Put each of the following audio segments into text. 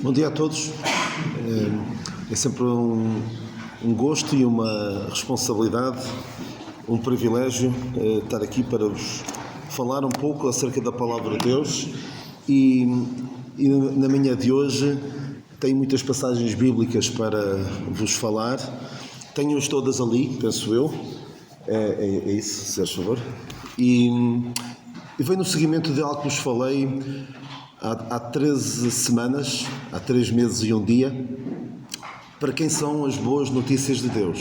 Bom dia a todos. É sempre um gosto e uma responsabilidade, um privilégio estar aqui para vos falar um pouco acerca da Palavra de Deus e na manhã de hoje tenho muitas passagens bíblicas para vos falar. Tenho-as todas ali, penso eu. É isso, se faz favor. E vem no seguimento de algo que vos falei há 13 semanas, há 3 meses e um dia, para quem são as boas notícias de Deus.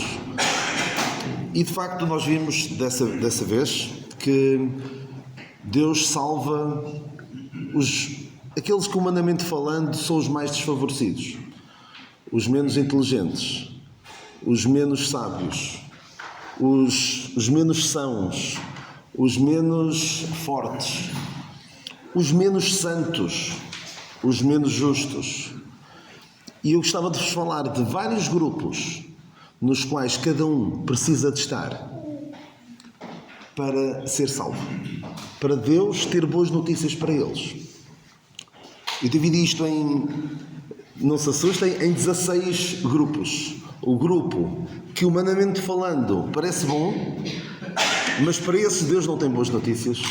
E de facto nós vimos dessa vez que Deus salva aqueles que, humanamente falando, são os mais desfavorecidos, os menos inteligentes, os menos sábios, os menos sãos, os menos fortes, os menos santos, os menos justos. E eu gostava de vos falar de vários grupos nos quais cada um precisa de estar para ser salvo, para Deus ter boas notícias para eles. Eu dividi isto não se assustem, em 16 grupos. O grupo que, humanamente falando, parece bom, mas para esse Deus não tem boas notícias.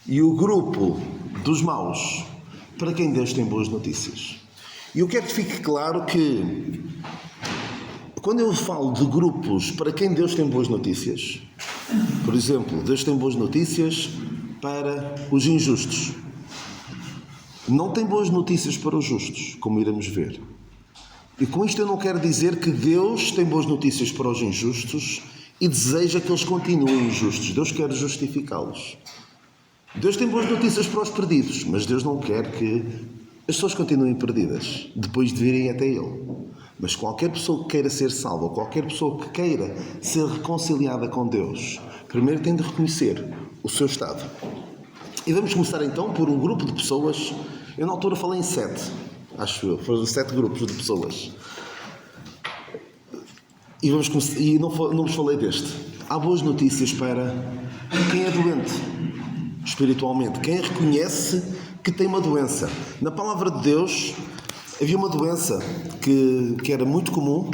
E o grupo dos maus, para quem Deus tem boas notícias. E eu quero que fique claro que, quando eu falo de grupos para quem Deus tem boas notícias, por exemplo, Deus tem boas notícias para os injustos. Não tem boas notícias para os justos, como iremos ver. E com isto eu não quero dizer que Deus tem boas notícias para os injustos e deseja que eles continuem injustos. Deus quer justificá-los. Deus tem boas notícias para os perdidos, mas Deus não quer que as pessoas continuem perdidas depois de virem até Ele. Mas qualquer pessoa que queira ser salva, qualquer pessoa que queira ser reconciliada com Deus, primeiro tem de reconhecer o seu estado. E vamos começar então por um grupo de pessoas. Eu na altura falei em 7, acho eu, foram 7 grupos de pessoas. E não vos falei deste. Há boas notícias para quem é doente espiritualmente, quem reconhece que tem uma doença. Na palavra de Deus havia uma doença que era muito comum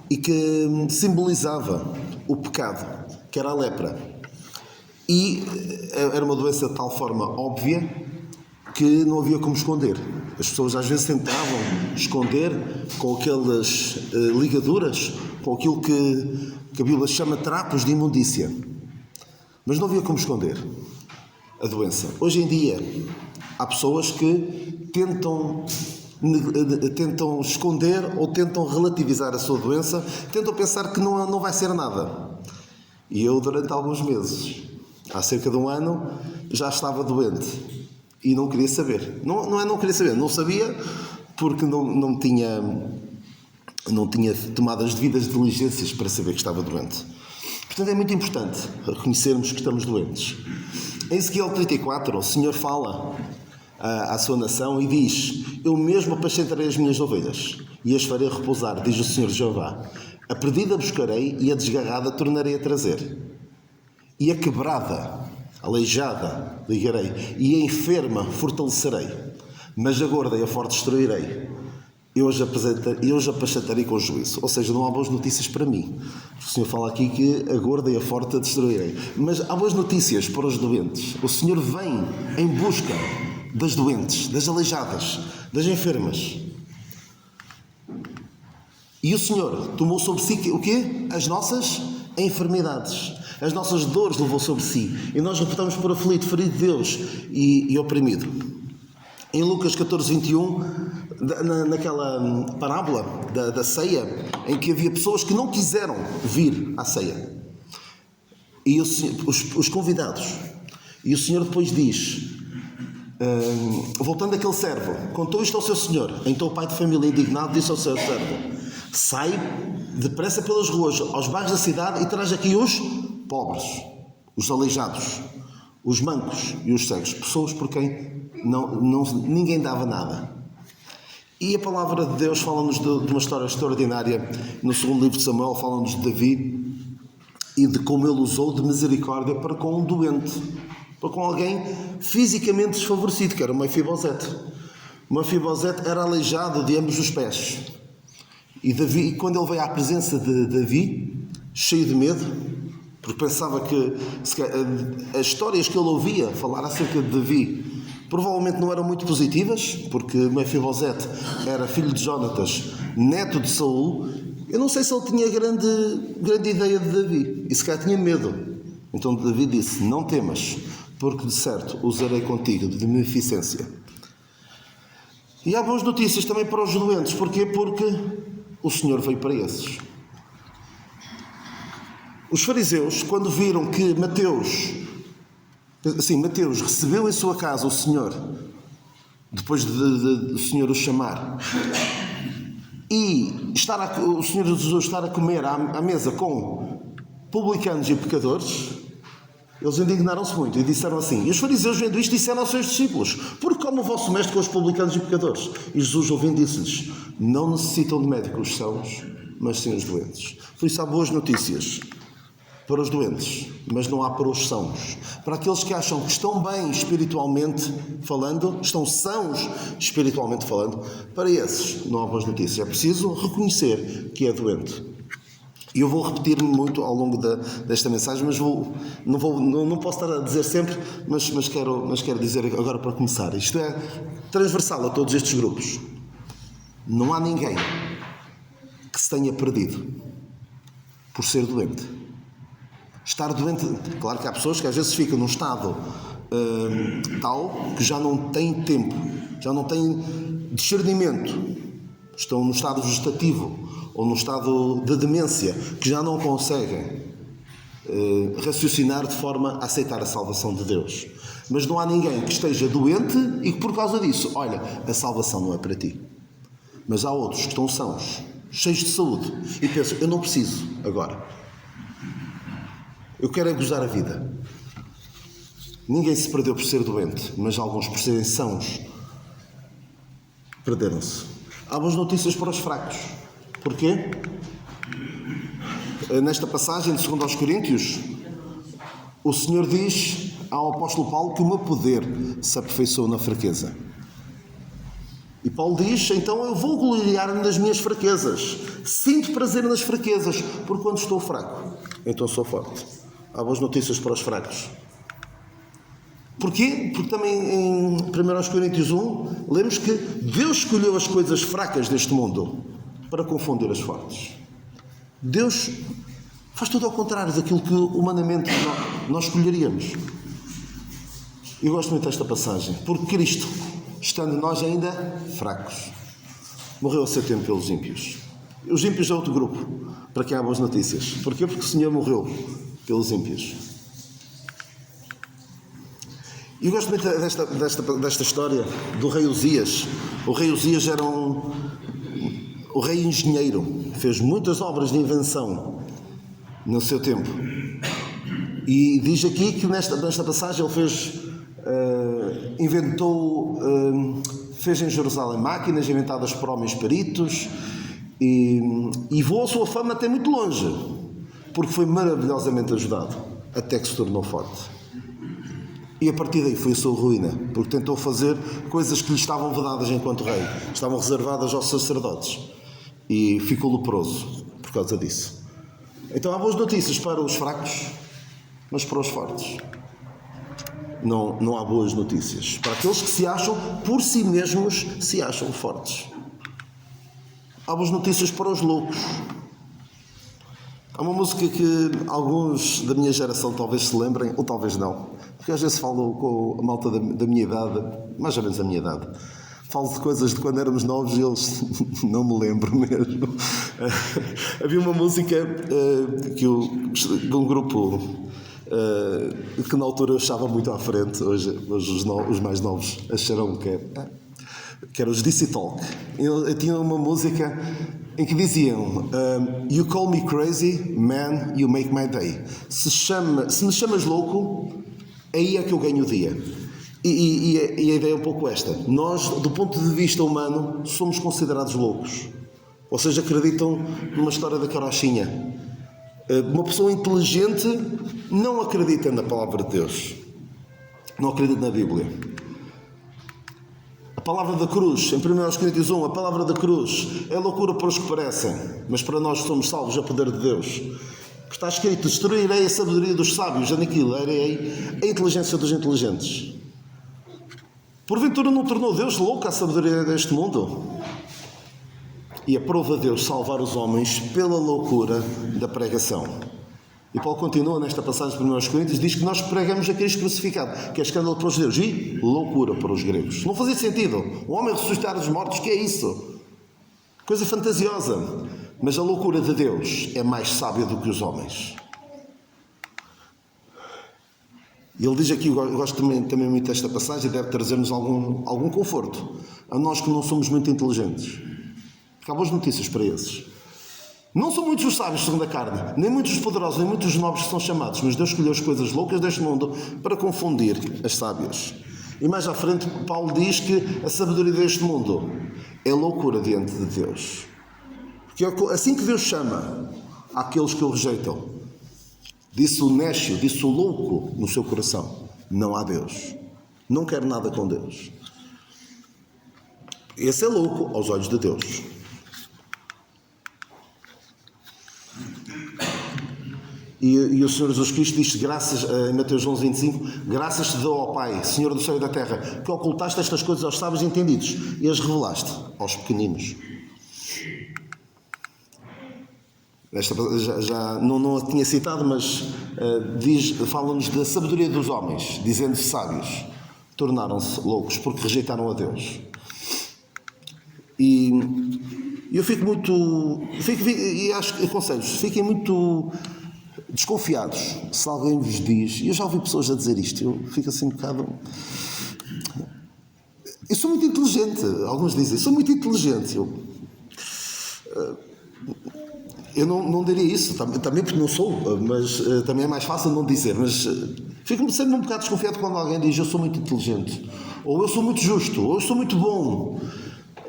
e que simbolizava o pecado, que era a lepra. E era uma doença de tal forma óbvia que não havia como esconder. As pessoas às vezes tentavam esconder com aquelas ligaduras, com aquilo que a Bíblia chama trapos de imundícia. Mas não havia como esconder a doença. Hoje em dia há pessoas que tentam esconder ou tentam relativizar a sua doença, tentam pensar que não vai ser nada. E eu, durante alguns meses, há cerca de um ano, já estava doente e não queria saber. Não queria saber, não sabia porque não tinha tomado as devidas diligências para saber que estava doente. Portanto, é muito importante reconhecermos que estamos doentes. Em Ezequiel 34, o Senhor fala à sua nação e diz: eu mesmo apacentarei as minhas ovelhas e as farei repousar, diz o Senhor Jeová. A perdida buscarei e a desgarrada tornarei a trazer. E a quebrada, aleijada, ligarei, e a enferma fortalecerei, mas a gorda e a forte destruirei. Eu os apacentarei com juízo. Ou seja, não há boas notícias para mim. O Senhor fala aqui que a gorda e a forte a destruirei. Mas há boas notícias para os doentes. O Senhor vem em busca das doentes, das aleijadas, das enfermas. E o Senhor tomou sobre si o quê? As nossas enfermidades. As nossas dores levou sobre si. E nós reputamos por aflito, ferido de Deus e oprimido. Em Lucas 14, 21, naquela parábola da ceia, em que havia pessoas que não quiseram vir à ceia. E os convidados. E o Senhor depois diz, voltando àquele servo, contou isto ao seu senhor. Então o pai de família, indignado, disse ao seu servo: sai depressa pelas ruas, aos bairros da cidade, e traz aqui os pobres, os aleijados, os mancos e os cegos, pessoas por quem ninguém dava nada. E a palavra de Deus fala-nos de uma história extraordinária. No segundo livro de Samuel fala-nos de Davi e de como ele usou de misericórdia para com um doente, para com alguém fisicamente desfavorecido, que era o Mefibosete. Mefibosete era aleijado de ambos os pés. E Davi, quando ele veio à presença de Davi, cheio de medo, porque pensava que as histórias que ele ouvia falar acerca de Davi provavelmente não eram muito positivas, porque Mefibosete era filho de Jonatas, neto de Saul. Eu não sei se ele tinha grande ideia de Davi, e se calhar tinha medo. Então Davi disse: não temas, porque de certo usarei contigo de beneficência. E há boas notícias também para os doentes. Porquê? Porque o Senhor veio para esses. Os fariseus, quando viram que Mateus recebeu em sua casa o Senhor, depois de o Senhor o chamar, e o Senhor Jesus estar a comer à mesa com publicanos e pecadores, eles indignaram-se muito e disseram assim: e os fariseus, vendo isto, disseram aos seus discípulos: por que come o vosso mestre com os publicanos e pecadores? E Jesus, ouvindo, disse-lhes: não necessitam de médicos os sãos, mas sim os doentes. Por isso há boas notícias para os doentes, mas não há para os sãos. Para aqueles que acham que estão bem espiritualmente falando, estão sãos espiritualmente falando, para esses não há boas notícias. É preciso reconhecer que é doente. E eu vou repetir-me muito ao longo desta mensagem, mas não posso estar a dizer sempre, mas quero dizer agora para começar. Isto é transversal a todos estes grupos. Não há ninguém que se tenha perdido por ser doente. Estar doente, claro que há pessoas que às vezes ficam num estado tal que já não têm tempo, já não têm discernimento, estão no estado vegetativo ou no estado de demência, que já não conseguem raciocinar de forma a aceitar a salvação de Deus. Mas não há ninguém que esteja doente e que por causa disso, olha, a salvação não é para ti. Mas há outros que estão sãos, cheios de saúde, e pensam: eu não preciso agora. Eu quero é gozar a vida. Ninguém se perdeu por ser doente, mas alguns por serem sãos perderam-se. Há boas notícias para os fracos. Porquê? Nesta passagem de 2 aos Coríntios, o Senhor diz ao apóstolo Paulo que o meu poder se aperfeiçoou na fraqueza. E Paulo diz: então eu vou gloriar-me nas minhas fraquezas. Sinto prazer nas fraquezas, porque quando estou fraco, então sou forte. Há boas notícias para os fracos. Porquê? Porque também em 1 Coríntios 1 lemos que Deus escolheu as coisas fracas deste mundo para confundir as fortes. Deus faz tudo ao contrário daquilo que humanamente nós escolheríamos. Eu gosto muito desta passagem, porque Cristo, estando nós ainda fracos, morreu a seu tempo pelos ímpios. Os ímpios é outro grupo, para quem há boas notícias. Porquê? Porque o Senhor morreu pelos ímpios. E eu gosto muito desta história do rei Uzias. O rei Uzias era o rei engenheiro, fez muitas obras de invenção no seu tempo. E diz aqui que nesta passagem ele fez em Jerusalém máquinas inventadas por homens peritos, e voou a sua fama até muito longe, porque foi maravilhosamente ajudado, até que se tornou forte. E a partir daí foi a sua ruína, porque tentou fazer coisas que lhe estavam vedadas enquanto rei, estavam reservadas aos sacerdotes, e ficou leproso por causa disso. Então há boas notícias para os fracos, mas para os fortes não há boas notícias. Para aqueles que se acham, por si mesmos, se acham fortes. Há boas notícias para os loucos. Há uma música que alguns da minha geração talvez se lembrem, ou talvez não, porque às vezes falo com a malta da minha idade, mais ou menos da minha idade. Falo de coisas de quando éramos novos e eles não me lembro mesmo. Havia uma música de um grupo que na altura eu achava muito à frente, hoje os mais novos acharão que era os DC Talk. Eu tinha uma música em que diziam: You call me crazy, man, you make my day. Se me chamas louco, aí é que eu ganho o dia. E a ideia é um pouco esta: nós, do ponto de vista humano, somos considerados loucos. Vocês acreditam numa história da carochinha? Uma pessoa inteligente não acredita na palavra de Deus, não acredita na Bíblia. A palavra da cruz, em 1 Coríntios 1, a palavra da cruz é loucura para os que perecem, mas para nós que somos salvos é poder de Deus. Está escrito: destruirei a sabedoria dos sábios, aniquilarei a inteligência dos inteligentes. Porventura não tornou Deus louco a sabedoria deste mundo? E aprova Deus salvar os homens pela loucura da pregação. E Paulo continua nesta passagem de 1 Coríntios, diz que nós pregamos a Cristo crucificado, que é escândalo para os judeus e loucura para os gregos. Não fazia sentido. O homem ressuscitar dos mortos, que é isso? Coisa fantasiosa. Mas a loucura de Deus é mais sábia do que os homens. E ele diz aqui, eu gosto também muito desta passagem, deve trazer-nos algum conforto. A nós que não somos muito inteligentes. Há boas notícias para esses. Não são muitos os sábios segundo a carne, nem muitos os poderosos, nem muitos os nobres que são chamados, mas Deus escolheu as coisas loucas deste mundo para confundir as sábias. E mais à frente, Paulo diz que a sabedoria deste mundo é loucura diante de Deus. Porque é assim que Deus chama àqueles que o rejeitam. Disse o nécio, disse o louco no seu coração: não há Deus. Não quero nada com Deus. Esse é louco aos olhos de Deus. E o Senhor Jesus Cristo diz, graças, em Mateus 11:25, graças te dou ao Pai, Senhor do céu e da terra, que ocultaste estas coisas aos sábios entendidos e as revelaste aos pequeninos. Esta já não a tinha citado, mas fala-nos da sabedoria dos homens, dizendo sábios, tornaram-se loucos porque rejeitaram a Deus. E eu fico muito, e aconselho-vos, fiquem muito desconfiados se alguém vos diz, e eu já ouvi pessoas a dizer isto, eu fico assim um bocado... Eu sou muito inteligente, alguns dizem, sou muito inteligente. Eu não diria isso, também porque não sou, mas também é mais fácil não dizer, mas fico sempre um bocado desconfiado quando alguém diz eu sou muito inteligente, ou eu sou muito justo, ou eu sou muito bom.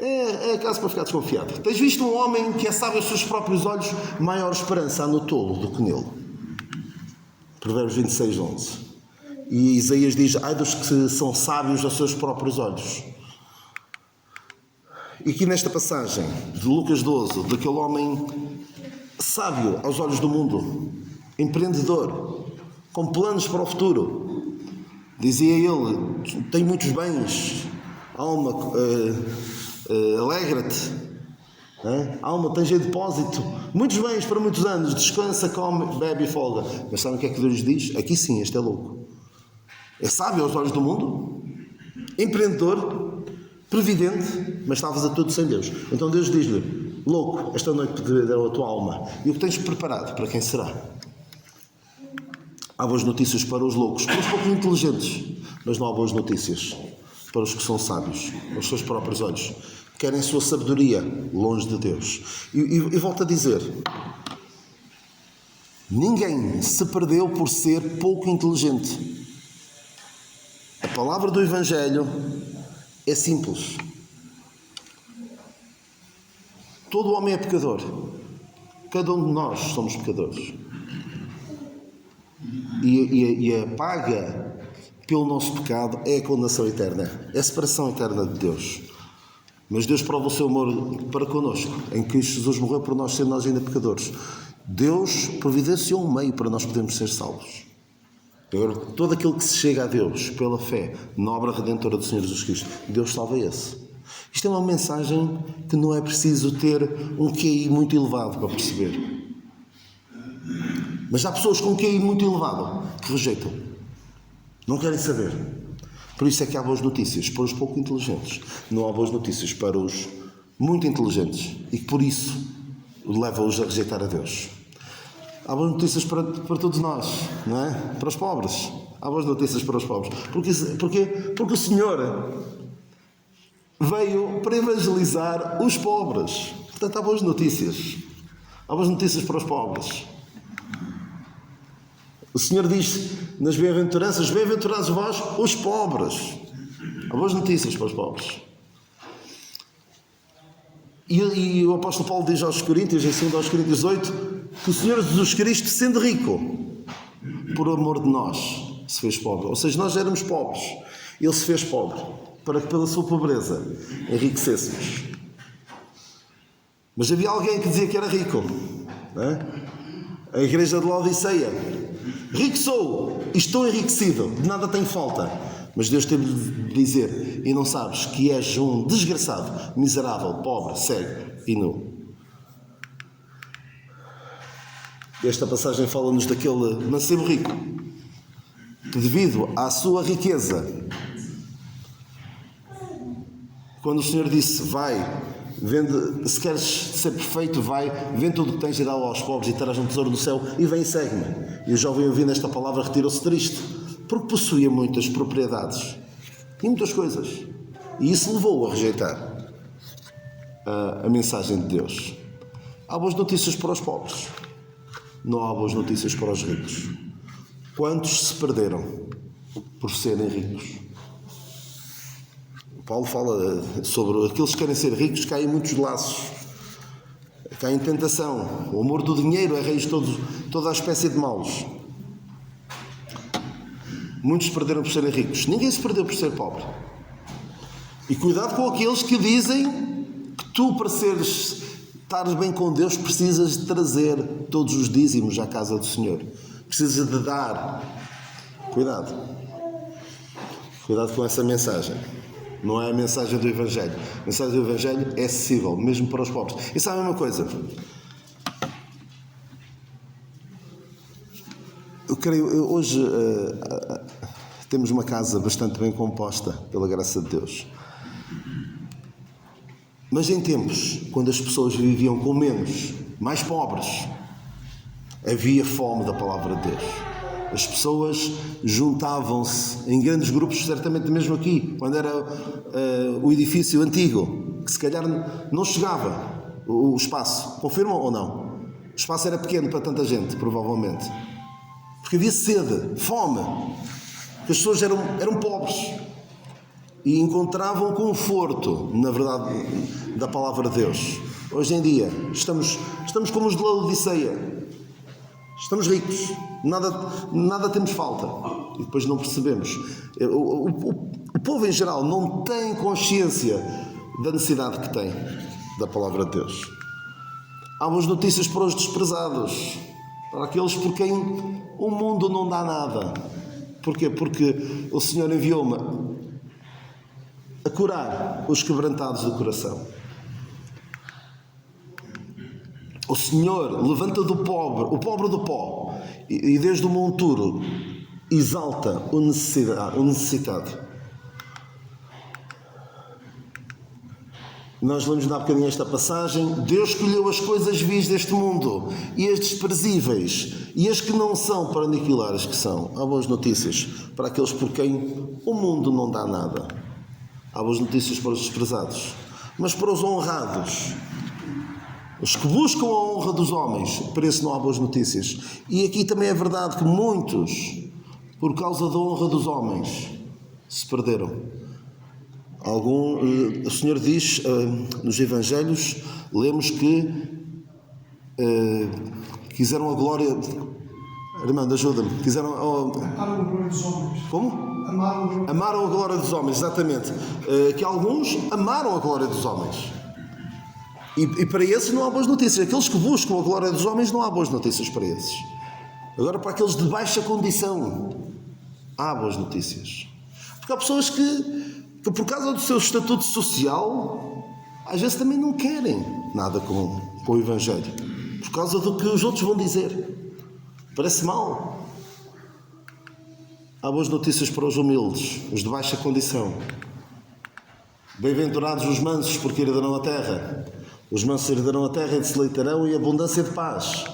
É caso para ficar desconfiado. Tens visto um homem que é sábio aos seus próprios olhos, maior esperança há no tolo do que nele. Provérbios 26:11. E Isaías diz, ai dos que são sábios aos seus próprios olhos. E aqui nesta passagem de Lucas 12, daquele homem sábio aos olhos do mundo, empreendedor, com planos para o futuro, dizia ele, tem muitos bens, alma, alegra-te, alma, tens em depósito muitos bens para muitos anos, descansa, come, bebe e folga. Mas sabem o que é que Deus diz? Aqui sim, este é louco. É sábio aos olhos do mundo, empreendedor, previdente, mas está a fazer tudo sem Deus. Então Deus diz-lhe, louco, esta noite perderá a tua alma. E o que tens preparado, para quem será? Há boas notícias para os loucos, para os poucos inteligentes, mas não há boas notícias para os que são sábios, aos seus próprios olhos. Querem sua sabedoria longe de Deus. E volto a dizer, ninguém se perdeu por ser pouco inteligente. A palavra do Evangelho é simples. Todo homem é pecador. Cada um de nós somos pecadores. E a paga pelo nosso pecado é a condenação eterna. É a separação eterna de Deus. Mas Deus prova o seu amor para connosco, em que Jesus morreu por nós, sendo nós ainda pecadores. Deus providenciou um meio para nós podermos ser salvos. Agora, todo aquele que se chega a Deus pela fé na obra redentora do Senhor Jesus Cristo, Deus salva esse. Isto é uma mensagem que não é preciso ter um QI muito elevado para perceber. Mas há pessoas com um QI muito elevado que rejeitam. Não querem saber. Por isso é que há boas notícias para os pouco inteligentes. Não há boas notícias para os muito inteligentes. E que por isso leva-os a rejeitar a Deus. Há boas notícias para todos nós, não é? Para os pobres. Há boas notícias para os pobres. Porque o Senhor veio para evangelizar os pobres. Portanto, há boas notícias. Há boas notícias para os pobres. O Senhor diz nas bem-aventuranças, bem-aventurados vós, os pobres. Há boas notícias para os pobres. E o apóstolo Paulo diz aos Coríntios, em 2 Coríntios 8, que o Senhor Jesus Cristo, sendo rico, por amor de nós, se fez pobre. Ou seja, nós éramos pobres. Ele se fez pobre. para que pela sua pobreza enriquecêssemos. Mas havia alguém que dizia que era rico, não é? A igreja de Laodiceia: rico sou e estou enriquecido, de nada tenho falta. Mas Deus teve de dizer: e não sabes que és um desgraçado, miserável, pobre, cego e nu. Esta passagem fala-nos daquele mancebo rico que, devido à sua riqueza, quando o Senhor disse: vai, vende, se queres ser perfeito, vai, vende tudo o que tens e dá-o aos pobres e terás um tesouro no céu e vem e segue-me. E o jovem, ouvindo esta palavra, retirou-se triste, porque possuía muitas propriedades e muitas coisas. E isso levou-o a rejeitar a mensagem de Deus. Há boas notícias para os pobres, não há boas notícias para os ricos. Quantos se perderam por serem ricos? Paulo fala sobre aqueles que querem ser ricos, caem em muitos laços, caem em tentação. O amor do dinheiro é raiz de toda a espécie de males. Muitos se perderam por serem ricos. Ninguém se perdeu por ser pobre. E cuidado com aqueles que dizem que tu, para estares bem com Deus, precisas de trazer todos os dízimos à casa do Senhor. Precisas de dar. Cuidado. Cuidado com essa mensagem. Não é a mensagem do Evangelho. A mensagem do Evangelho é acessível, mesmo para os pobres. E sabe uma coisa? Hoje temos uma casa bastante bem composta, pela graça de Deus. Mas em tempos, quando as pessoas viviam com menos, mais pobres, havia fome da palavra de Deus. As pessoas juntavam-se em grandes grupos, certamente mesmo aqui, quando era o edifício antigo, que se calhar não chegava o espaço. Confirmam ou não? O espaço era pequeno para tanta gente, provavelmente. Porque havia sede, fome. As pessoas eram pobres e encontravam conforto, na verdade, da palavra de Deus. Hoje em dia, estamos como os de Laodiceia. Estamos ricos, nada temos falta. E depois não percebemos. O povo em geral não tem consciência da necessidade que tem da palavra de Deus. Há boas notícias para os desprezados, para aqueles por quem o mundo não dá nada. Porquê? Porque o Senhor enviou-me a curar os quebrantados do coração. O Senhor levanta o pobre do pó, e desde o monturo exalta o necessitado. Nós lemos há bocadinho esta passagem. Deus escolheu as coisas vis deste mundo e as desprezíveis e as que não são, para aniquilar as que são. Há boas notícias para aqueles por quem o mundo não dá nada. Há boas notícias para os desprezados. Mas para os honrados, os que buscam a honra dos homens, para isso não há boas notícias. E aqui também é verdade que muitos, por causa da honra dos homens, se perderam. O Senhor diz nos Evangelhos, lemos que quiseram a glória. Armando, ajuda-me. Amaram a glória dos homens. Como? Amaram a glória dos homens, exatamente. Que alguns amaram a glória dos homens. E para esses não há boas notícias. Aqueles que buscam a glória dos homens, não há boas notícias para esses. Agora, para aqueles de baixa condição, há boas notícias. Porque há pessoas que por causa do seu estatuto social, às vezes também não querem nada com o Evangelho. Por causa do que os outros vão dizer. Parece mal. Há boas notícias para os humildes, os de baixa condição. Bem-aventurados os mansos, porque herdarão a terra. Os mansos herdarão a terra e se deleitarão em abundância de paz.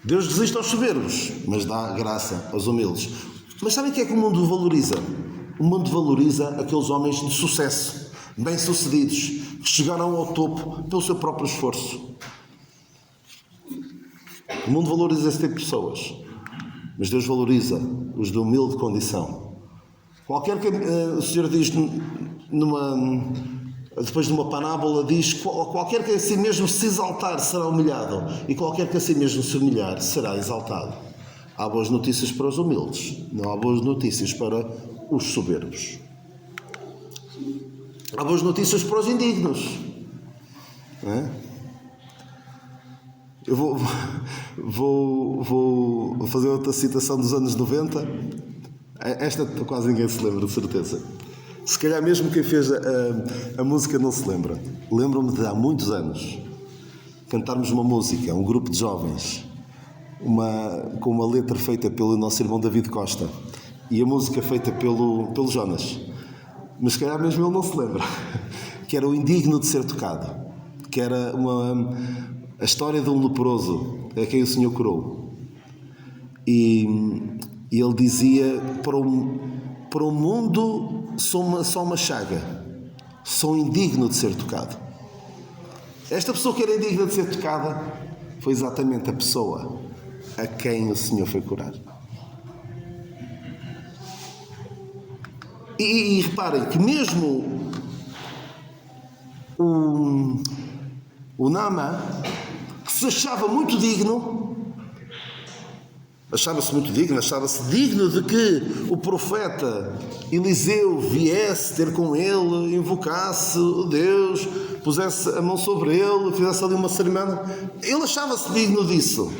Deus resiste aos soberbos, mas dá graça aos humildes. Mas sabem o que é que o mundo valoriza? O mundo valoriza aqueles homens de sucesso, bem-sucedidos, que chegaram ao topo pelo seu próprio esforço. O mundo valoriza esse tipo de pessoas, mas Deus valoriza os de humilde condição. Qualquer que o Senhor diz depois de uma parábola, diz: qualquer que a si mesmo se exaltar será humilhado, e qualquer que a si mesmo se humilhar será exaltado. Há boas notícias para os humildes, não há boas notícias para os soberbos. Há boas notícias para os indignos. Não é? Eu vou fazer outra citação dos anos 90. Esta quase ninguém se lembra, de certeza. Se calhar mesmo quem fez a música não se lembra. Lembro-me de há muitos anos cantarmos uma música, um grupo de jovens, com uma letra feita pelo nosso irmão David Costa e a música feita pelo Jonas. Mas se calhar mesmo ele não se lembra. Que era o indigno de ser tocado. Que era a história de um leproso a quem o Senhor curou. E ele dizia: para o mundo só uma chaga, sou indigno de ser tocado. Esta pessoa que era indigna de ser tocada foi exatamente a pessoa a quem o Senhor foi curar. E reparem que mesmo o Naamã, que se achava muito digno, achava-se digno de que o profeta Eliseu viesse ter com ele, invocasse o Deus, pusesse a mão sobre ele, fizesse ali uma cerimónia. Ele achava-se digno disso.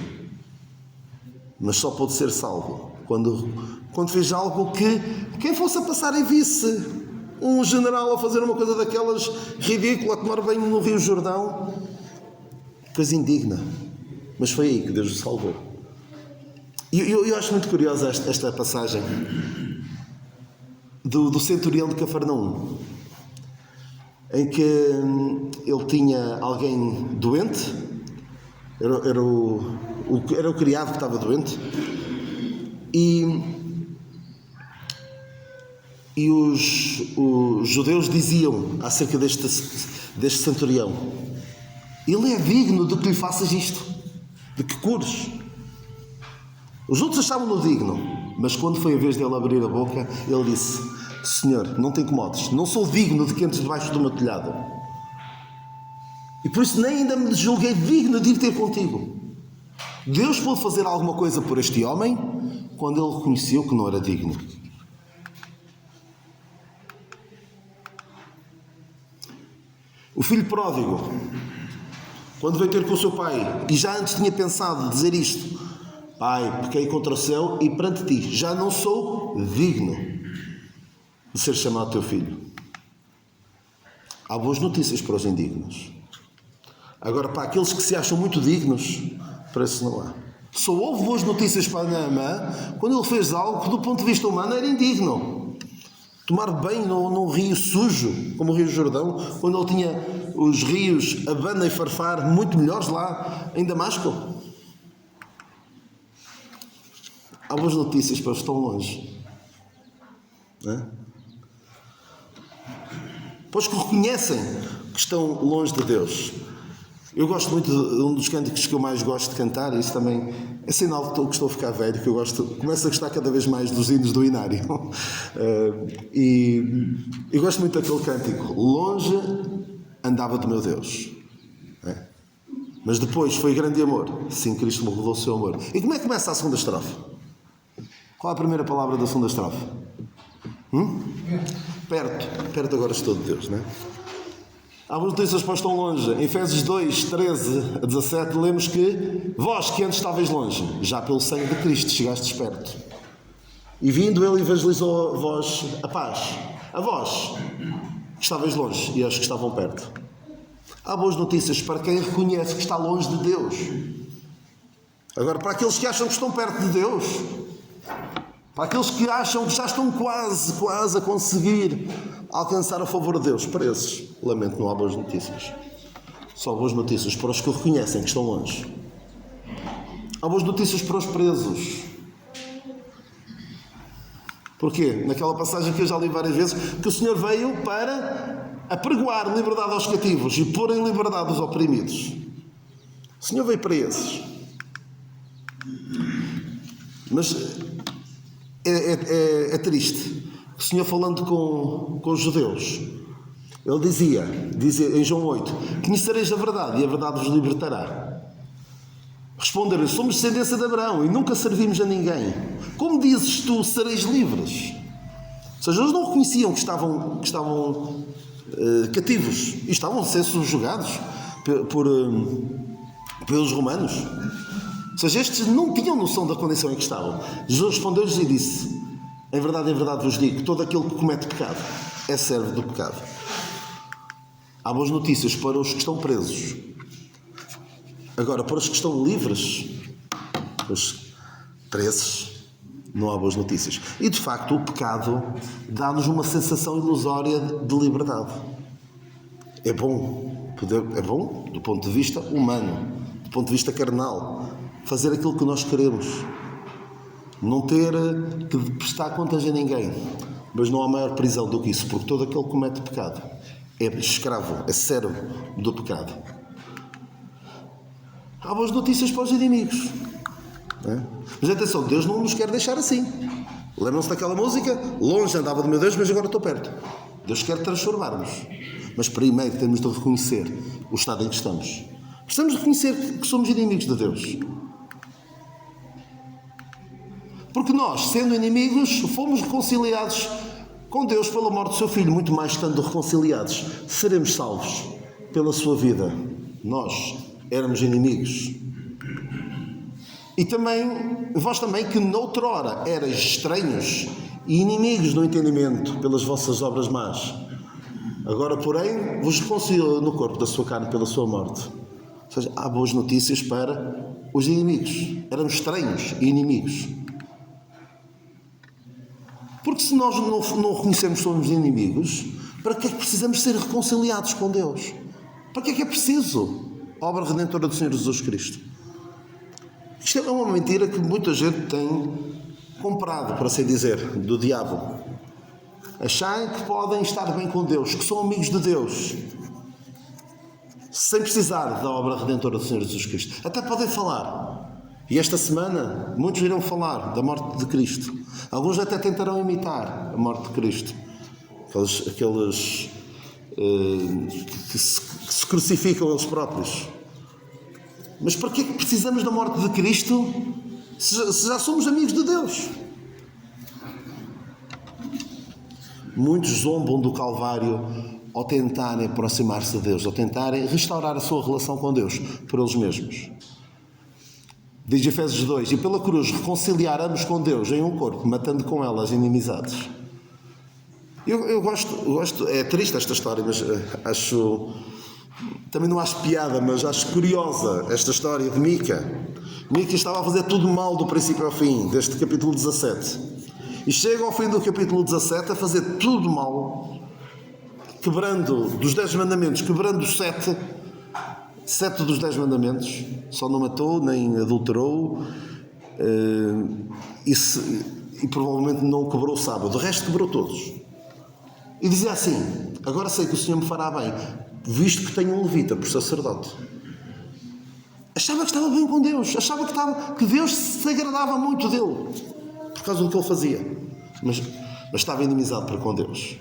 Mas só pôde ser salvo quando fez algo que quem fosse a passar e visse um general a fazer uma coisa daquelas ridícula, a tomar banho no Rio Jordão. Coisa indigna. Mas foi aí que Deus o salvou. E eu acho muito curiosa esta passagem do centurião de Cafarnaum, em que ele tinha alguém doente, era o criado que estava doente, e os judeus diziam acerca deste centurião: ele é digno de que lhe faças isto, de que cures. Os outros achavam-no digno, mas quando foi a vez dele abrir a boca, ele disse: Senhor, não te incomodes, não sou digno de que entres debaixo do meu telhado, e por isso nem ainda me julguei digno de ir ter contigo. Deus pôde fazer alguma coisa por este homem quando ele reconheceu que não era digno. O filho pródigo, quando veio ter com o seu pai, e já antes tinha pensado dizer isto: Pai, pequei contra o céu e perante ti, já não sou digno de ser chamado teu filho. Há boas notícias para os indignos. Agora, para aqueles que se acham muito dignos, para isso não há. Só houve boas notícias para Naamã quando ele fez algo que, do ponto de vista humano, era indigno. Tomar banho num rio sujo, como o Rio Jordão, quando ele tinha os rios Abana e Farfar muito melhores lá em Damasco. Há boas notícias para os que estão longe. Não é? Para os que reconhecem que estão longe de Deus. Eu gosto muito de um dos cânticos que eu mais gosto de cantar, e isso também é sinal que estou a ficar velho, que começo a gostar cada vez mais dos hinos do Inário. E eu gosto muito daquele cântico: longe andava do meu Deus. É? Mas depois foi grande amor. Sim, Cristo me revelou o seu amor. E como é que começa a segunda estrofe? Qual é a primeira palavra da segunda estrofe? Perto agora estou de Deus, não é? Há boas notícias para os que estão longe. Em Efésios 2, 13 a 17, lemos que vós que antes estáveis longe, já pelo sangue de Cristo chegastes perto. E vindo ele evangelizou a vós a paz. A vós que estáveis longe e aos que estavam perto. Há boas notícias para quem reconhece que está longe de Deus. Agora, para aqueles que acham que estão perto de Deus, para aqueles que acham que já estão quase a conseguir alcançar a favor de Deus, para esses, lamento, não há boas notícias. Só boas notícias para os que reconhecem que estão longe. Há boas notícias para os presos. Porquê? Naquela passagem que eu já li várias vezes, que o Senhor veio para apregoar liberdade aos cativos e pôr em liberdade os oprimidos. O Senhor veio para esses. Mas é triste. O Senhor, falando com os judeus, ele dizia em João 8: conhecereis a verdade e a verdade vos libertará. Responderam: somos descendência de Abraão e nunca servimos a ninguém. Como dizes tu, sereis livres? Ou seja, eles não reconheciam que estavam cativos e estavam a ser subjugados pelos romanos. Ou seja, estes não tinham noção da condição em que estavam. Jesus respondeu-lhes e disse: em verdade vos digo, todo aquele que comete pecado é servo do pecado. Há boas notícias para os que estão presos. Agora, para os que estão livres, os presos, não há boas notícias. E, de facto, o pecado dá-nos uma sensação ilusória de liberdade. É bom do ponto de vista humano, do ponto de vista carnal, fazer aquilo que nós queremos. Não ter que prestar contas a ninguém. Mas não há maior prisão do que isso, porque todo aquele que comete pecado é escravo, é servo do pecado. Há boas notícias para os inimigos. Mas atenção, Deus não nos quer deixar assim. Lembram-se daquela música? Longe andava do meu Deus, mas agora estou perto. Deus quer transformar-nos. Mas primeiro temos de reconhecer o estado em que estamos. Precisamos reconhecer que somos inimigos de Deus. Porque nós, sendo inimigos, fomos reconciliados com Deus pela morte do seu Filho. Muito mais estando reconciliados, seremos salvos pela sua vida. Nós éramos inimigos. E também, vós também, que noutrora erais estranhos e inimigos no entendimento pelas vossas obras más, agora, porém, vos reconciliou no corpo da sua carne pela sua morte. Ou seja, há boas notícias para os inimigos. Éramos estranhos e inimigos. Porque se nós não reconhecemos que somos inimigos, para que é que precisamos ser reconciliados com Deus? Para que é preciso a obra redentora do Senhor Jesus Cristo? Isto é uma mentira que muita gente tem comprado, por assim dizer, do diabo. Acharem que podem estar bem com Deus, que são amigos de Deus, sem precisar da obra redentora do Senhor Jesus Cristo. Até podem falar. E esta semana, muitos irão falar da morte de Cristo. Alguns até tentarão imitar a morte de Cristo. Aqueles que se crucificam eles próprios. Mas para que é que precisamos da morte de Cristo se já somos amigos de Deus? Muitos zombam do Calvário ao tentarem aproximar-se de Deus, ao tentarem restaurar a sua relação com Deus por eles mesmos. Diz Efésios 2: e pela cruz reconciliáramos com Deus em um corpo, matando com ela as inimizades. Eu gosto, é triste esta história, mas também não acho piada, mas acho curiosa esta história de Mica. Mica estava a fazer tudo mal do princípio ao fim, deste capítulo 17. E chega ao fim do capítulo 17 a fazer tudo mal, quebrando dos 10 mandamentos, quebrando 7 dos 10 mandamentos. Só não matou, nem adulterou, e provavelmente não quebrou o sábado. O resto quebrou todos. E dizia assim: agora sei que o Senhor me fará bem, visto que tenho um levita por sacerdote. Achava que estava bem com Deus, achava que Deus se agradava muito dele, por causa do que ele fazia, mas estava inimizado para com Deus.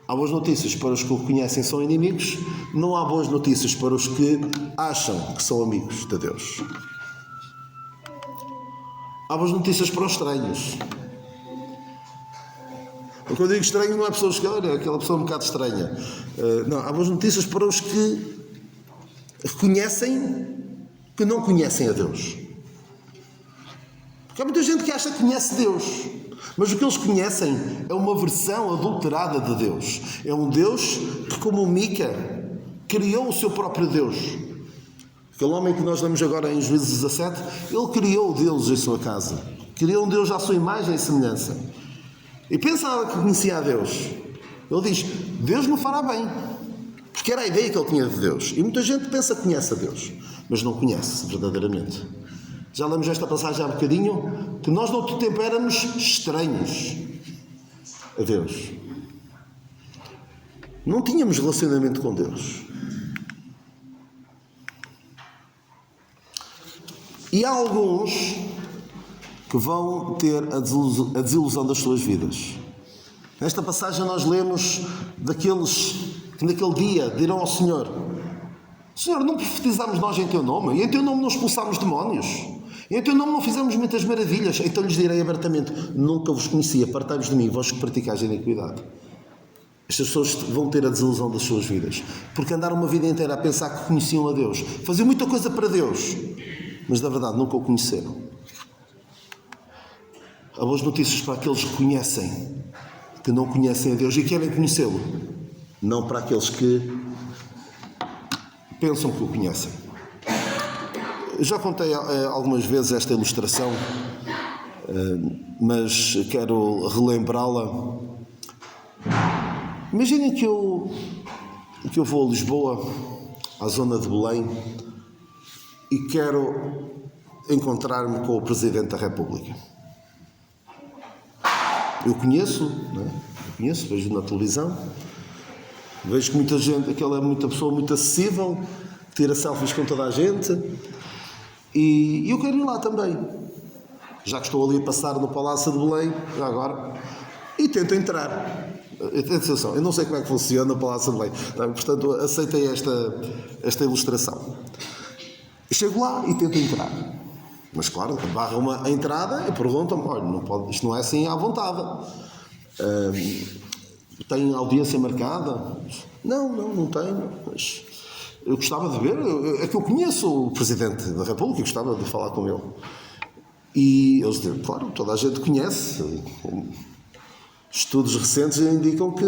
Há boas notícias para os que o conhecem são inimigos, não há boas notícias para os que acham que são amigos de Deus. Há boas notícias para os estranhos. Quando eu digo estranho, não é pessoas que, olha, aquela pessoa um bocado estranha. Não, há boas notícias para os que reconhecem que não conhecem a Deus. Porque há muita gente que acha que conhece Deus, mas o que eles conhecem é uma versão adulterada de Deus. É um Deus que, como Mica, criou o seu próprio Deus. Aquele homem que nós lemos agora em Juízes 17, ele criou Deus em sua casa. Criou um Deus à sua imagem e semelhança. E pensava que conhecia a Deus. Ele diz: Deus me fará bem. Porque era a ideia que ele tinha de Deus. E muita gente pensa que conhece a Deus, mas não conhece verdadeiramente. Já lemos esta passagem há bocadinho, que nós, noutro tempo, éramos estranhos a Deus. Não tínhamos relacionamento com Deus. E há alguns que vão ter a desilusão das suas vidas. Nesta passagem nós lemos daqueles que naquele dia dirão ao Senhor: Senhor, não profetizámos nós em Teu nome? E em Teu nome não expulsámos demónios? E em Teu nome não fizemos muitas maravilhas? Então lhes direi abertamente: nunca vos conhecia, apartai-vos de mim, vós que praticais a iniquidade. Estas pessoas vão ter a desilusão das suas vidas. Porque andaram uma vida inteira a pensar que conheciam a Deus. Faziam muita coisa para Deus. Mas, na verdade, nunca o conheceram. Há boas notícias para aqueles que conhecem, que não conhecem a Deus e querem conhecê-lo. Não para aqueles que pensam que o conhecem. Eu já contei algumas vezes esta ilustração, mas quero relembrá-la. Imaginem que eu vou a Lisboa, à zona de Belém, e quero encontrar-me com o Presidente da República. Eu conheço, não é? Vejo na televisão, vejo que muita gente, que ele é muita pessoa muito acessível, tira selfies com toda a gente, e eu quero ir lá também. Já que estou ali a passar no Palácio de Belém, já agora, e tento entrar. Atenção, eu não sei como é que funciona o Palácio de Belém, portanto aceitem esta ilustração. Eu chego lá e tento entrar. Mas claro, barram a entrada e perguntam-me, olha, não pode, isto não é assim à vontade. Tem audiência marcada? Não tenho. Mas eu gostava de ver, é que eu conheço o Presidente da República e gostava de falar com ele. E eles dizem, claro, toda a gente conhece. Estudos recentes indicam que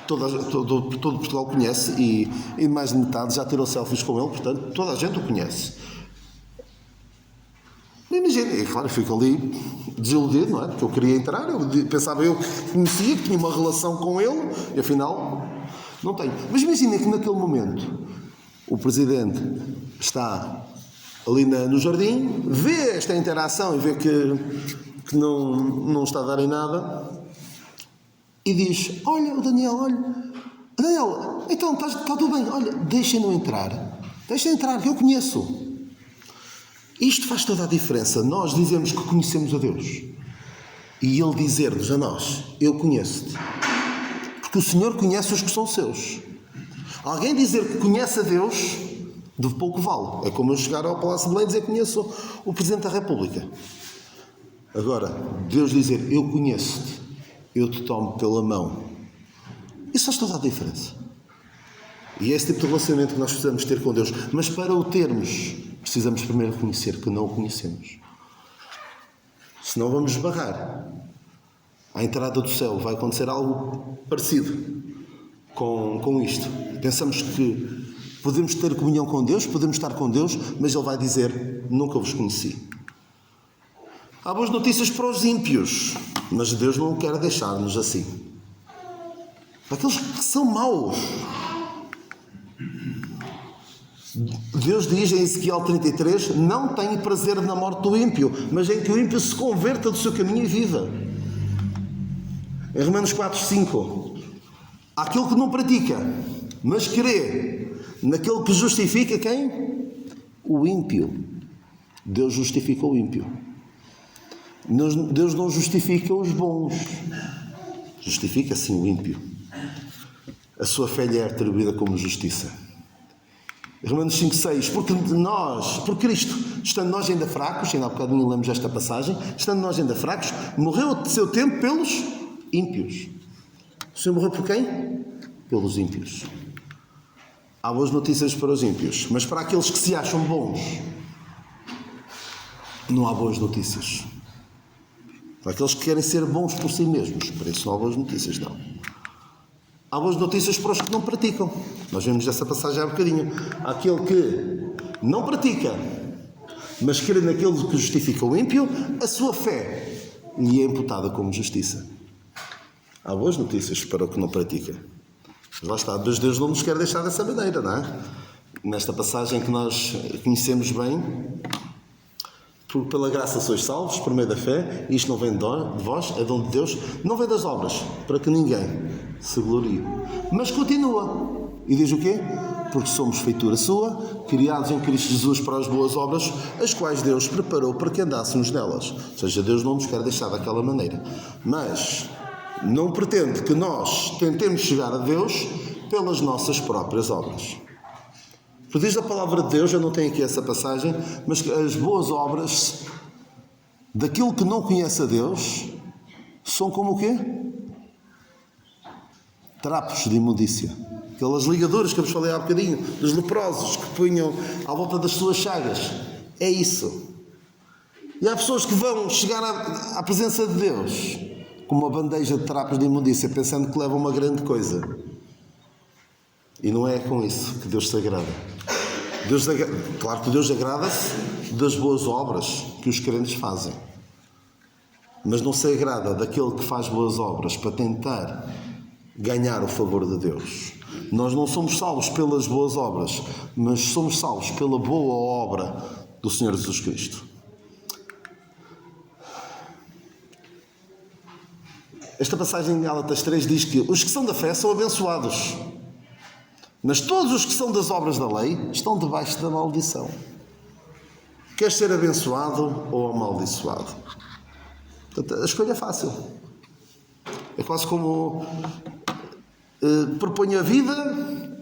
todo Portugal conhece e mais de metade já tirou selfies com ele, portanto, toda a gente o conhece. Imagina, e claro, eu fico ali desiludido, não é? Porque eu queria entrar, pensava eu que conhecia, que tinha uma relação com ele, e afinal não tenho. Mas imagina que naquele momento o Presidente está ali no jardim, vê esta interação e vê que não está a dar em nada e diz, olha, o Daniel, então está tudo bem, olha, deixem-no entrar, que eu conheço. Isto faz toda a diferença. Nós dizemos que conhecemos a Deus e Ele dizer-nos a nós, eu conheço-te, porque o Senhor conhece os que são seus. Alguém dizer que conhece a Deus, de pouco vale. É como eu chegar ao Palácio de Belém e dizer que conheço o Presidente da República. Agora, Deus dizer, eu conheço-te, eu te tomo pela mão, isso faz toda a diferença. E é esse tipo de relacionamento que nós precisamos ter com Deus. Mas para o termos, precisamos primeiro reconhecer que não o conhecemos. Senão vamos esbarrar. À entrada do céu vai acontecer algo parecido com isto. Pensamos que podemos ter comunhão com Deus, podemos estar com Deus, mas Ele vai dizer, nunca vos conheci. Há boas notícias para os ímpios, mas Deus não quer deixar-nos assim. Para aqueles que são maus. Deus diz em Ezequiel 33, não tem prazer na morte do ímpio, mas em que o ímpio se converta do seu caminho e viva. Em Romanos 4:5, aquele que não pratica, mas crê naquele que justifica quem? O ímpio. Deus justifica o ímpio. Deus não justifica os bons. Justifica sim o ímpio. A sua fé lhe é atribuída como justiça. Romanos 5:6, por Cristo, estando nós ainda fracos, ainda há bocadinho lemos esta passagem, estando nós ainda fracos, morreu a seu tempo pelos ímpios. O Senhor morreu por quem? Pelos ímpios. Há boas notícias para os ímpios, mas para aqueles que se acham bons, não há boas notícias. Para aqueles que querem ser bons por si mesmos, para isso não há boas notícias, não. Há boas notícias para os que não praticam. Nós vemos essa passagem há bocadinho. Aquele que não pratica, mas crê naquele que justifica o ímpio, a sua fé lhe é imputada como justiça. Há boas notícias para o que não pratica. Lá está, mas Deus não nos quer deixar dessa maneira, não é? Nesta passagem que nós conhecemos bem, pela graça sois salvos, por meio da fé, isto não vem de vós, é dom de Deus, não vem das obras, para que ninguém se glorie. Mas continua, e diz o quê? Porque somos feitura sua, criados em Cristo Jesus para as boas obras, as quais Deus preparou para que andássemos nelas. Ou seja, Deus não nos quer deixar daquela maneira. Mas não pretende que nós tentemos chegar a Deus pelas nossas próprias obras. Porque diz a palavra de Deus, eu não tenho aqui essa passagem, mas que as boas obras daquele que não conhece a Deus são como o quê? trapos de imundícia. Aquelas ligaduras que eu vos falei há bocadinho, dos leprosos que punham à volta das suas chagas. É isso. E há pessoas que vão chegar à presença de Deus com uma bandeja de trapos de imundícia, pensando que levam uma grande coisa. E não é com isso que Deus se agrada. Claro que Deus agrada-se das boas obras que os crentes fazem. Mas não se agrada daquele que faz boas obras para tentar ganhar o favor de Deus. Nós não somos salvos pelas boas obras, mas somos salvos pela boa obra do Senhor Jesus Cristo. Esta passagem em Gálatas 3 diz que os que são da fé são abençoados, mas todos os que são das obras da lei estão debaixo da maldição. Queres ser abençoado ou amaldiçoado? Portanto, a escolha é fácil. É quase como propõe a vida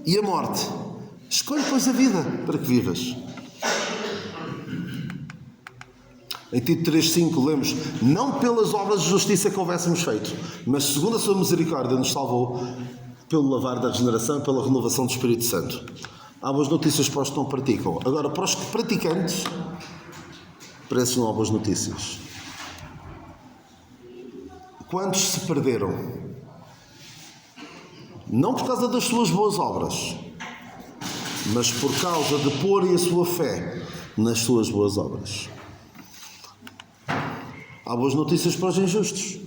e a morte. Escolhe, pois, a vida para que vivas. Em Tito 3,5 lemos: não pelas obras de justiça que houvéssemos feito, mas segundo a sua misericórdia nos salvou pelo lavar da regeneração e pela renovação do Espírito Santo. Há boas notícias para os que não praticam. Agora, para os praticantes, para esses não há boas notícias. Quantos se perderam? Não por causa das suas boas obras, mas por causa de porem a sua fé nas suas boas obras. Há boas notícias para os injustos.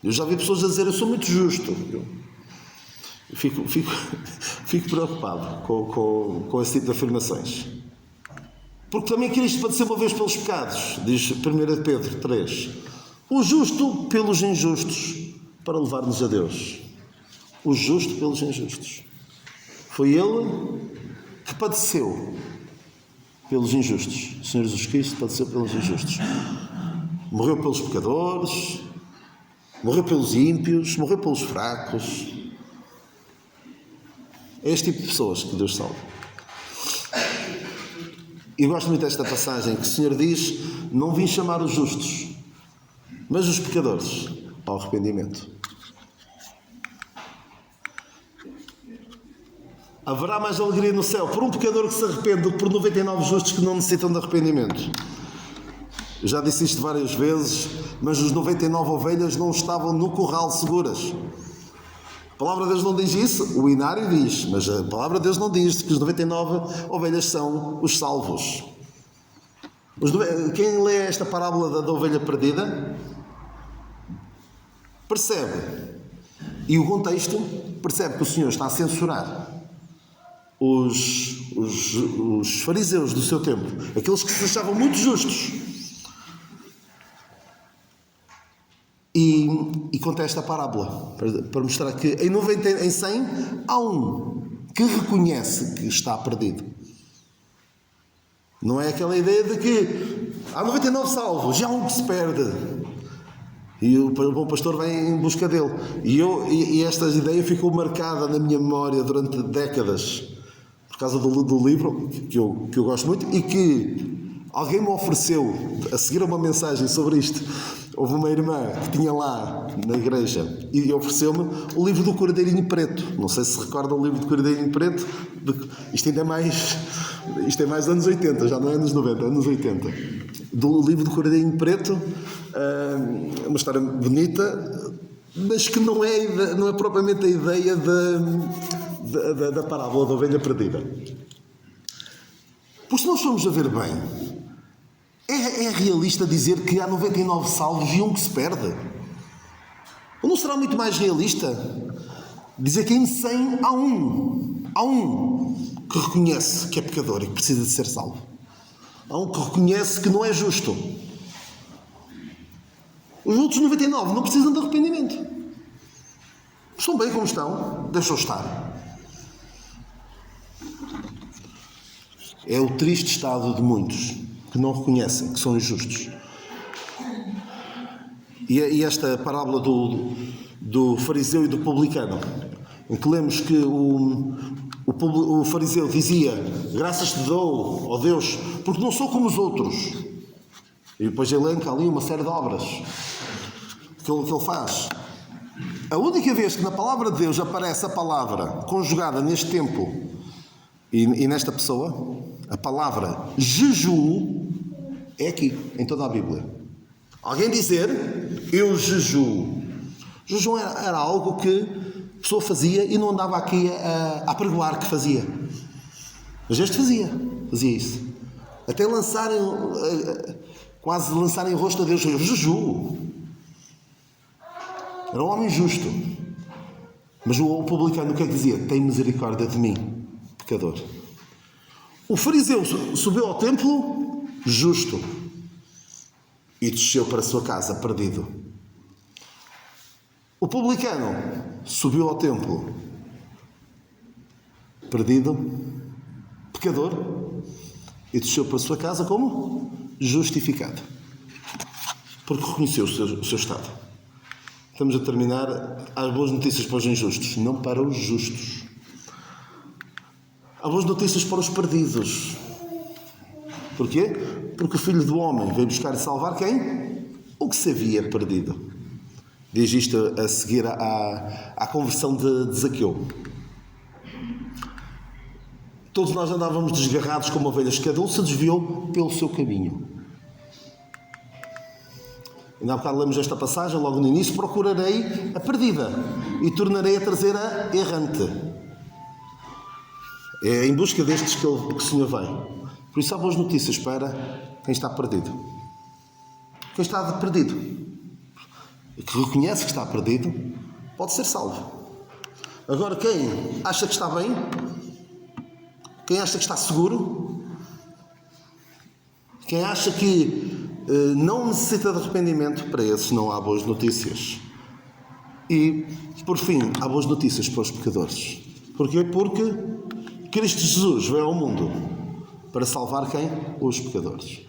Eu já vi pessoas a dizer: eu sou muito justo. Eu fico preocupado com esse tipo de afirmações. Porque também Cristo padeceu uma vez pelos pecados, diz 1 Pedro 3. O justo pelos injustos, para levar-nos a Deus. O justo pelos injustos. Foi Ele que padeceu pelos injustos. O Senhor Jesus Cristo padeceu pelos injustos. Morreu pelos pecadores, morreu pelos ímpios, morreu pelos fracos. É este tipo de pessoas que Deus salva. E gosto muito desta passagem que o Senhor diz: não vim chamar os justos, mas os pecadores ao arrependimento. Haverá mais alegria no céu por um pecador que se arrepende do que por 99 justos que não necessitam de arrependimento. Eu já disse isto várias vezes, mas os 99 ovelhas não estavam no curral seguras. A palavra de Deus não diz isso, o Inário diz, mas a palavra de Deus não diz que os 99 ovelhas são os salvos. Quem lê esta parábola da ovelha perdida percebe, e o contexto percebe que o Senhor está a censurar os fariseus do seu tempo, aqueles que se achavam muito justos, e conta esta parábola para mostrar que em 100 há um que reconhece que está perdido. Não é aquela ideia de que há 99 salvos, já há um que se perde e o bom pastor vem em busca dele. E esta ideia ficou marcada na minha memória durante décadas, por causa do livro, que eu gosto muito, e que alguém me ofereceu, a seguir uma mensagem sobre isto. Houve uma irmã que tinha lá na igreja e ofereceu-me o livro do Cordeirinho Preto. Não sei se recordam o livro do Cordeirinho Preto. Isto é mais anos 80, já não é anos 90, é anos 80. Do livro do Cordeirinho Preto, uma história bonita, mas que não é propriamente a ideia da parábola da ovelha perdida. Porque se nós formos a ver bem, é realista dizer que há 99 salvos e um que se perde? Ou não será muito mais realista dizer que em 100 há um que reconhece que é pecador e que precisa de ser salvo? Há um que reconhece que não é justo. Os outros 99 não precisam de arrependimento. Estão bem como estão, deixam estar. É o triste estado de muitos que não reconhecem que são injustos. E esta parábola do fariseu e do publicano, em que lemos que o fariseu dizia: graças te dou, ó Deus, porque não sou como os outros. E depois elenca ali uma série de obras que ele faz. A única vez que na palavra de Deus aparece a palavra conjugada neste tempo e nesta pessoa, a palavra jejum é aqui, em toda a Bíblia. Alguém dizer, eu jejuo. Jejum era algo que a pessoa fazia e não andava aqui a pregoar que fazia. Mas este fazia isso. Até quase lançarem o rosto a Deus. Eu jejuo. Era um homem justo. Mas o publicano o que é que dizia? Tem misericórdia de mim, pecador. O fariseu subiu ao templo justo e desceu para a sua casa perdido. O publicano subiu ao templo perdido, pecador, e desceu para a sua casa como? Justificado. Porque reconheceu o seu estado. Estamos a terminar. Há boas notícias para os injustos, não para os justos. Há boas notícias para os perdidos. Porquê? Porque o Filho do Homem veio buscar e salvar quem? O que se havia perdido. Diz isto a seguir à conversão de Zaqueu. Todos nós andávamos desgarrados como ovelhas, cada um se desviou pelo seu caminho. Ainda há bocado lemos esta passagem, logo no início, procurarei a perdida e tornarei a trazer a errante. É em busca destes que o Senhor vem. Por isso há boas notícias para quem está perdido. Quem está perdido e que reconhece que está perdido, pode ser salvo. Agora, quem acha que está bem, quem acha que está seguro, quem acha que não necessita de arrependimento, para esses não há boas notícias. E, por fim, há boas notícias para os pecadores. Porquê? Porque Cristo Jesus veio ao mundo para salvar quem? Os pecadores.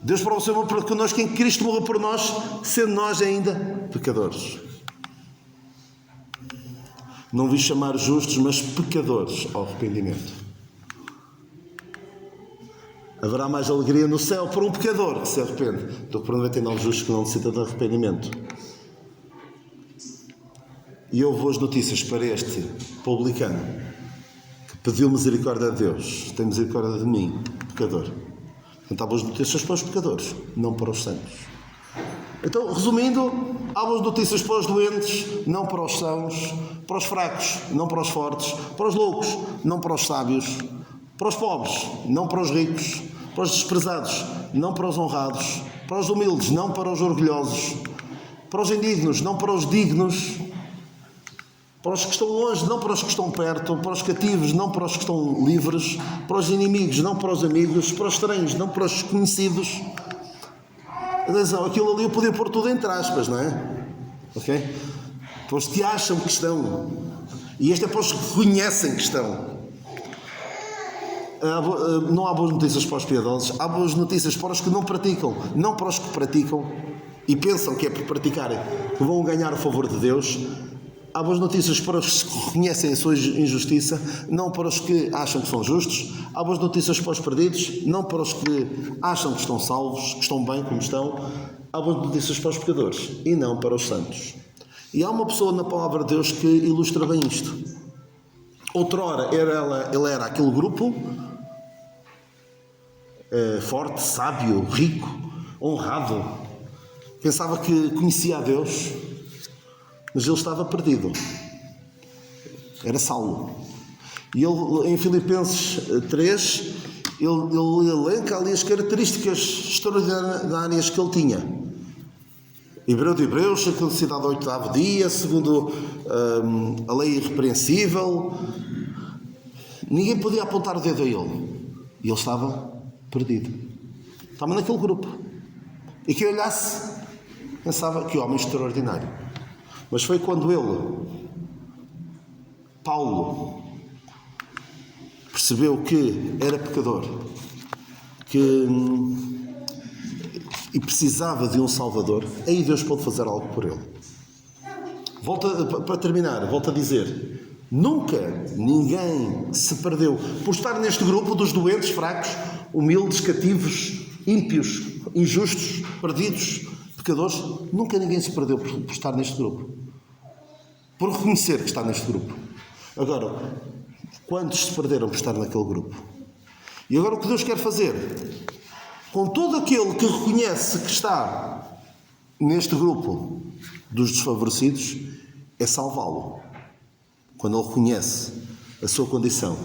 Deus provou o seu amor para connosco em que Cristo morreu por nós, sendo nós ainda pecadores. Não vi chamar justos, mas pecadores ao arrependimento. Haverá mais alegria no céu por um pecador que se arrepende do que por 99 justos que não necessitam de arrependimento. E houve boas notícias para este publicano que pediu misericórdia a Deus. Tem misericórdia de mim, pecador. Então há boas notícias para os pecadores, não para os santos. Então, resumindo, há boas notícias para os doentes, não para os sãos, para os fracos, não para os fortes, para os loucos, não para os sábios, para os pobres, não para os ricos, para os desprezados, não para os honrados, para os humildes, não para os orgulhosos, para os indignos, não para os dignos, para os que estão longe, não para os que estão perto, para os cativos, não para os que estão livres, para os inimigos, não para os amigos, para os estranhos, não para os conhecidos. Atenção, aquilo ali eu podia pôr tudo entre aspas, não é? Ok? Para os que acham que estão. E este é para os que reconhecem que estão. Não há boas notícias para os piedosos, há boas notícias para os que não praticam, não para os que praticam e pensam que é por praticarem que vão ganhar o favor de Deus. Há boas notícias para os que reconhecem a sua injustiça, não para os que acham que são justos. Há boas notícias para os perdidos, não para os que acham que estão salvos, que estão bem como estão. Há boas notícias para os pecadores e não para os santos. E há uma pessoa na palavra de Deus que ilustra bem isto. Outrora ele era aquele grupo forte, sábio, rico, honrado. Pensava que conhecia a Deus. Mas ele estava perdido. Era Saulo. E ele, em Filipenses 3, ele elenca ali as características extraordinárias que ele tinha. Hebreu de Hebreus, circuncidado ao 8º dia, segundo a lei irrepreensível. Ninguém podia apontar o dedo a ele. E ele estava perdido. Estava naquele grupo. E quem olhasse, pensava que homem extraordinário. Mas foi quando ele, Paulo, percebeu que era pecador e precisava de um Salvador, aí Deus pode fazer algo por ele. Para terminar, volto a dizer, nunca ninguém se perdeu por estar neste grupo dos doentes, fracos, humildes, cativos, ímpios, injustos, perdidos, pecadores, nunca ninguém se perdeu por estar neste grupo. Por reconhecer que está neste grupo. Agora, quantos se perderam por estar naquele grupo? E agora o que Deus quer fazer, com todo aquele que reconhece que está neste grupo dos desfavorecidos, é salvá-lo. Quando ele reconhece a sua condição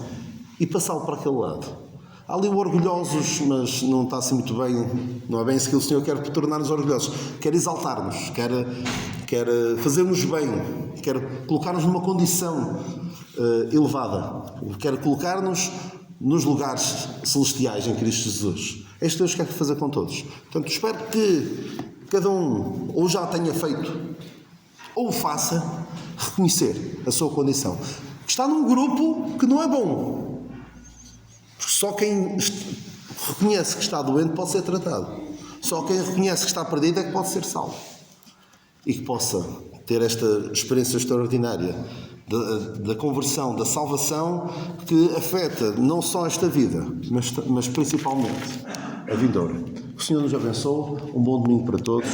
e passá-lo para aquele lado. Há ali orgulhosos, mas não está assim muito bem, não é bem isso que o Senhor quer tornar-nos orgulhosos. Quer exaltar-nos, quer fazer-nos bem, quer colocar-nos numa condição elevada, quer colocar-nos nos lugares celestiais em Cristo Jesus. É isto que Deus quer fazer com todos. Portanto, espero que cada um ou já tenha feito, ou faça, reconhecer a sua condição. Está num grupo que não é bom. Porque só quem reconhece que está doente pode ser tratado. Só quem reconhece que está perdido é que pode ser salvo. E que possa ter esta experiência extraordinária da conversão, da salvação, que afeta não só esta vida, mas principalmente a vindoura. Que o Senhor nos abençoe. Um bom domingo para todos.